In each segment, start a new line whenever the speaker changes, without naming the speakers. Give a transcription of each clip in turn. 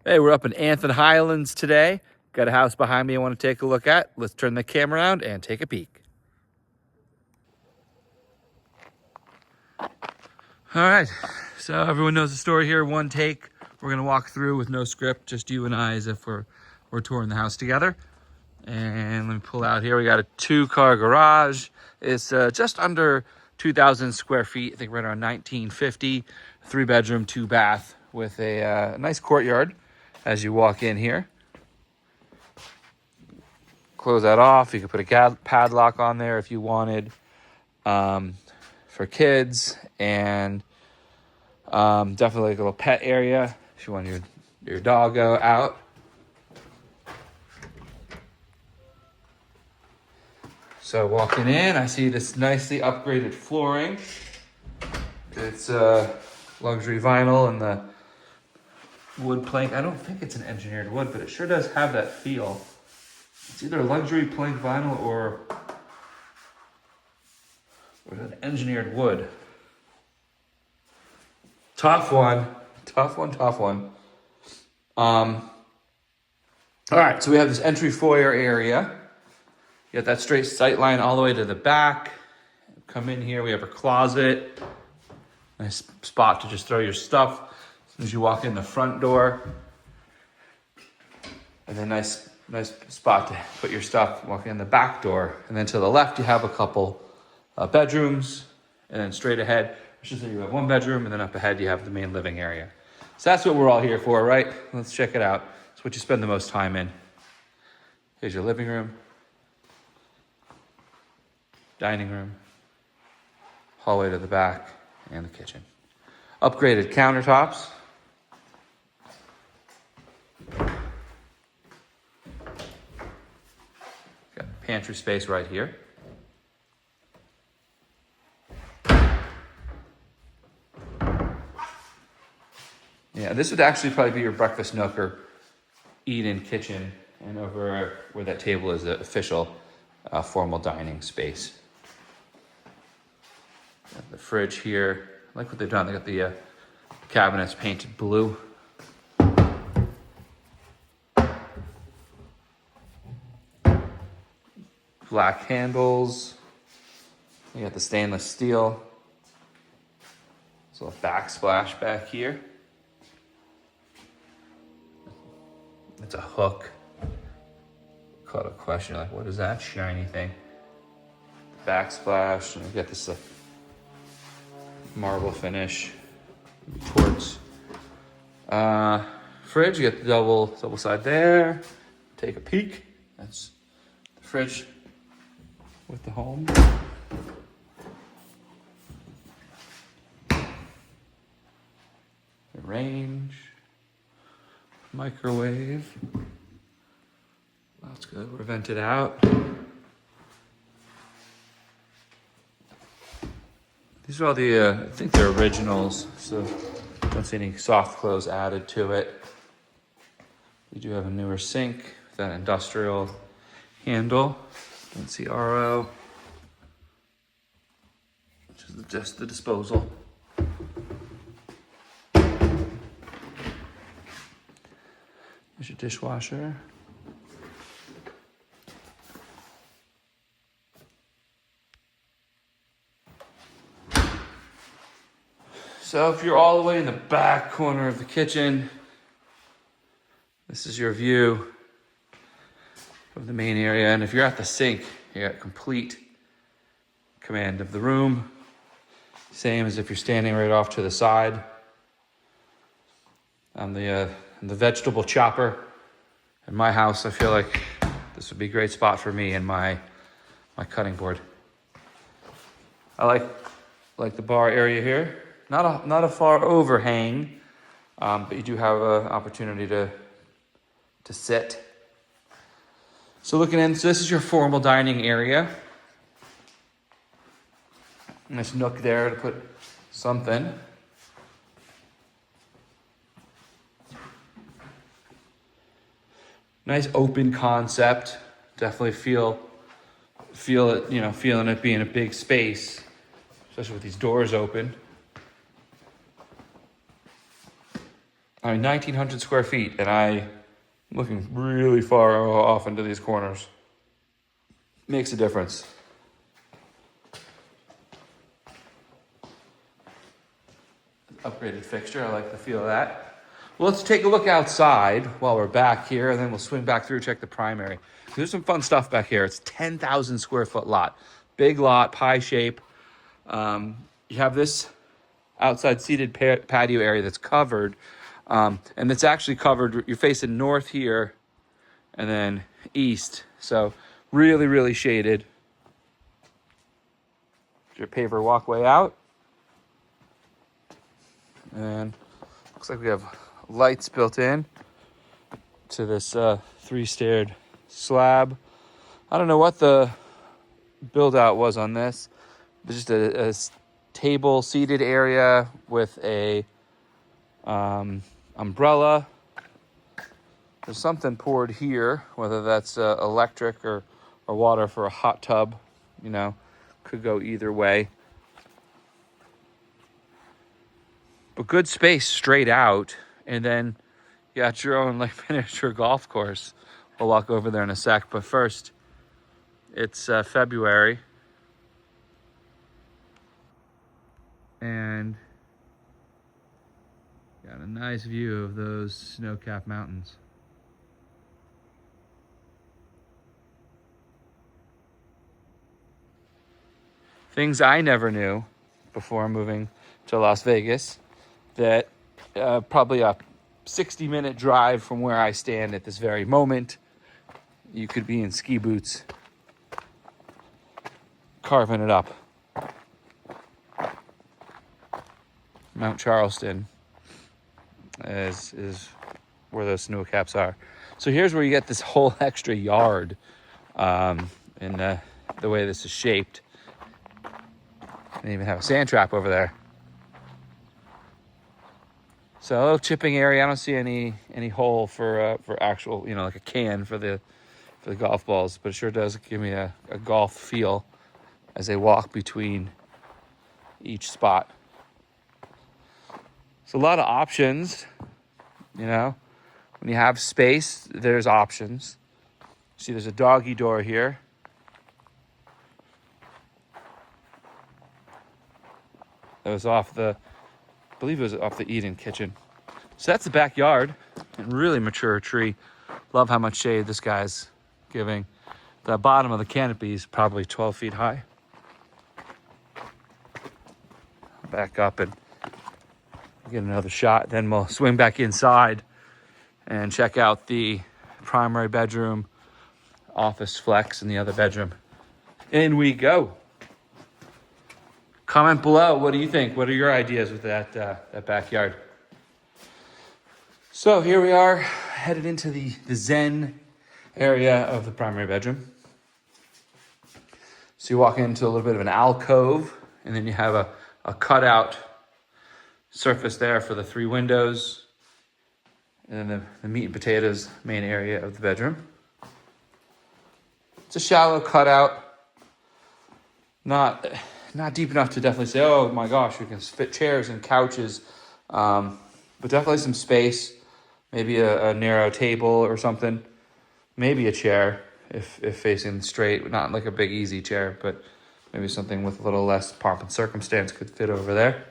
Hey, we're up in Anthem Highlands today. Got a house behind me I want to take a look at. Let's turn the camera around and take a peek. All right, so everyone knows the story here. One take. We're gonna walk through with no script, just you and I as if we're touring the house together. And let me pull out here. We got a 2-car garage. It's just under 2,000 square feet. I think right around 1950. 3-bedroom, 2-bath with a nice courtyard as you walk in here. Close that off. You could put a padlock on there if you wanted, for kids, and definitely like a little pet area if you want your doggo out. So walking in, I see this nicely upgraded flooring. It's luxury vinyl and the wood plank. I don't think it's an engineered wood, but it sure does have that feel. It's either luxury plank vinyl or an engineered wood. Tough one. All right, so we have this entry foyer area. You got that straight sight line all the way to the back. Come in here, we have a closet. Nice spot to just throw your stuff as you walk in the front door. And then nice spot to put your stuff walking in the back door. And then to the left, you have a couple bedrooms. And then straight ahead, I should say you have 1 bedroom, and then up ahead, you have the main living area. So that's what we're all here for, right? Let's check it out. It's what you spend the most time in. Here's your living room, dining room, hallway to the back, and the kitchen. Upgraded countertops. Got pantry space right here. Yeah, this would actually probably be your breakfast nook or eat-in kitchen, and over where that table is the official formal dining space. Got the fridge here. I like what they've done. They got the cabinets painted blue. Black handles. You got the stainless steel. So a backsplash back here. It's a hook. Caught a question like, what is that shiny thing? Backsplash, and we got this marble finish. Quartz. Fridge, you got the double side there. Take a peek. That's the fridge with the home. The range. Microwave. That's good. We're vented out. These are all the, I think they're originals, so don't see any soft close added to it. We do have a newer sink with that industrial handle. Don't see RO, which is just the disposal. There's your dishwasher. So if you're all the way in the back corner of the kitchen, this is your view of the main area. And if you're at the sink, you got complete command of the room. Same as if you're standing right off to the side. On the vegetable chopper in my house, I feel like this would be a great spot for me and my cutting board. I like the bar area here. Not a far overhang, but you do have an opportunity to sit. So looking in, so this is your formal dining area. Nice nook there to put something. Nice open concept. Definitely feel it, feeling it being a big space, especially with these doors open. I mean, 1,900 square feet, and I'm looking really far off into these corners. Makes a difference. Upgraded fixture, I like the feel of that. Well, let's take a look outside while we're back here, and then we'll swing back through, check the primary. There's some fun stuff back here. It's 10,000 square foot lot. Big lot, pie shape. You have this outside seated patio area that's covered, and it's actually covered. You're facing north here and then east. So really, really shaded. Your paver walkway out. And looks like we have lights built in to this three-staired slab. I don't know what the build out was on this. There's just a table seated area with a umbrella. There's something poured here, whether that's electric or water for a hot tub, you know, could go either way. But good space straight out, and then you got your own like miniature golf course. We'll walk over there in a sec, but first, it's February, and got a nice view of those snow-capped mountains. Things I never knew before moving to Las Vegas, that probably a 60-minute drive from where I stand at this very moment, you could be in ski boots carving it up. Mount Charleston is where those snow caps are. So here's where you get this whole extra yard in the way this is shaped. And even have a sand trap over there. So a little chipping area. I don't see any hole for actual, you know, like a can for the golf balls, but it sure does give me a golf feel as they walk between each spot. So a lot of options, you know. When you have space, there's options. See, there's a doggy door here. That was off the, I believe it was off the Eden kitchen. So that's the backyard, and really mature tree. Love how much shade this guy's giving. The bottom of the canopy is probably 12 feet high. Back up and get another shot. Then we'll swing back inside and check out the primary bedroom, office flex in the other bedroom. In we go. Comment below. What do you think? What are your ideas with that backyard? So here we are, headed into the zen area of the primary bedroom. So you walk into a little bit of an alcove, and then you have a cutout surface there for the 3 windows, and then the meat and potatoes main area of the bedroom. It's a shallow cutout, not deep enough to definitely say, oh my gosh, we can fit chairs and couches, but definitely some space, maybe a narrow table or something, maybe a chair if facing straight, not like a big easy chair, but maybe something with a little less pomp and circumstance could fit over there.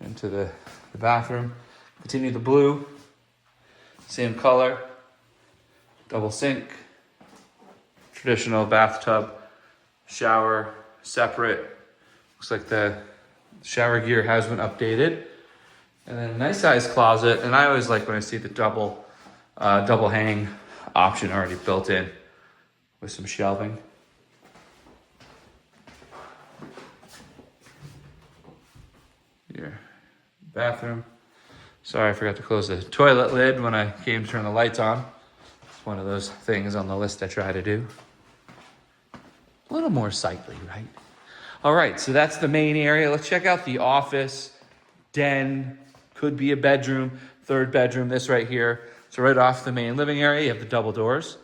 Into the bathroom. Continue the blue, same color, double sink, traditional bathtub, shower, separate. Looks like the shower gear has been updated. And then a nice size closet. And I always like when I see the double hang option already built in with some shelving. Your bathroom. Sorry, I forgot to close the toilet lid when I came to turn the lights on. It's one of those things on the list I try to do. A little more sightly, right? All right, so that's the main area. Let's check out the office, den, could be a bedroom, 3rd bedroom, this right here. So right off the main living area, you have the double doors.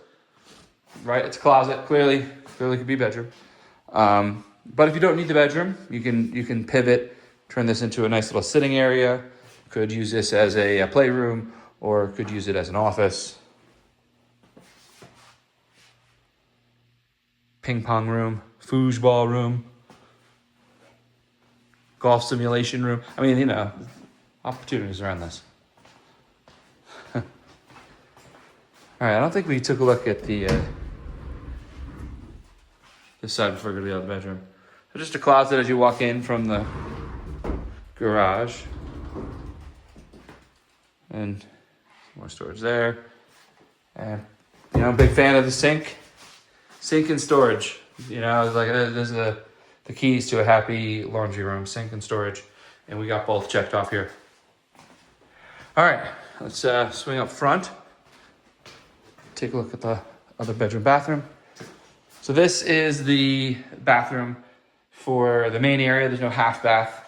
Right, it's a closet, clearly could be a bedroom. But if you don't need the bedroom, you can pivot, turn this into a nice little sitting area, Could use this as a playroom or could use it as an office. Ping pong room, foosball room, golf simulation room. I mean, you know, opportunities around this. All right, I don't think we took a look at the this side before we go to the other bedroom. So just a closet as you walk in from the garage. And more storage there. And, you know, I'm a big fan of the sink. Sink and storage. You know, like there's the keys to a happy laundry room, sink and storage. And we got both checked off here. All right, let's swing up front. Take a look at the other bedroom bathroom. So this is the bathroom for the main area. There's no half bath.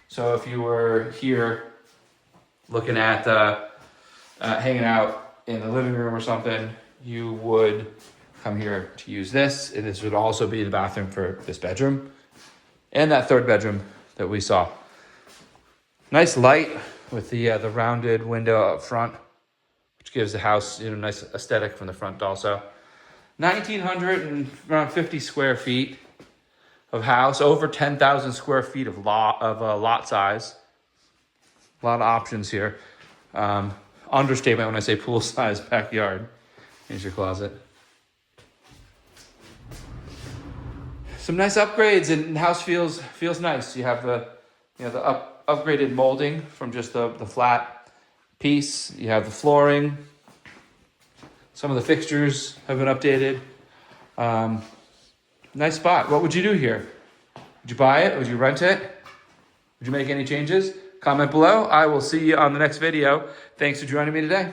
So if you were here looking at hanging out in the living room or something, you would come here to use this. And this would also be the bathroom for this bedroom and that third bedroom that we saw. Nice light with the rounded window up front, which gives the house, you know, nice aesthetic from the front also. 1,950 square feet of house, over 10,000 square feet of lot size. A lot of options here. Understatement when I say pool-sized backyard. Here's your closet. Some nice upgrades, and the house feels nice. You have the upgraded molding from just the flat piece. You have the flooring. Some of the fixtures have been updated. Nice spot. What would you do here? Would you buy it? Would you rent it? Would you make any changes? Comment below. I will see you on the next video. Thanks for joining me today.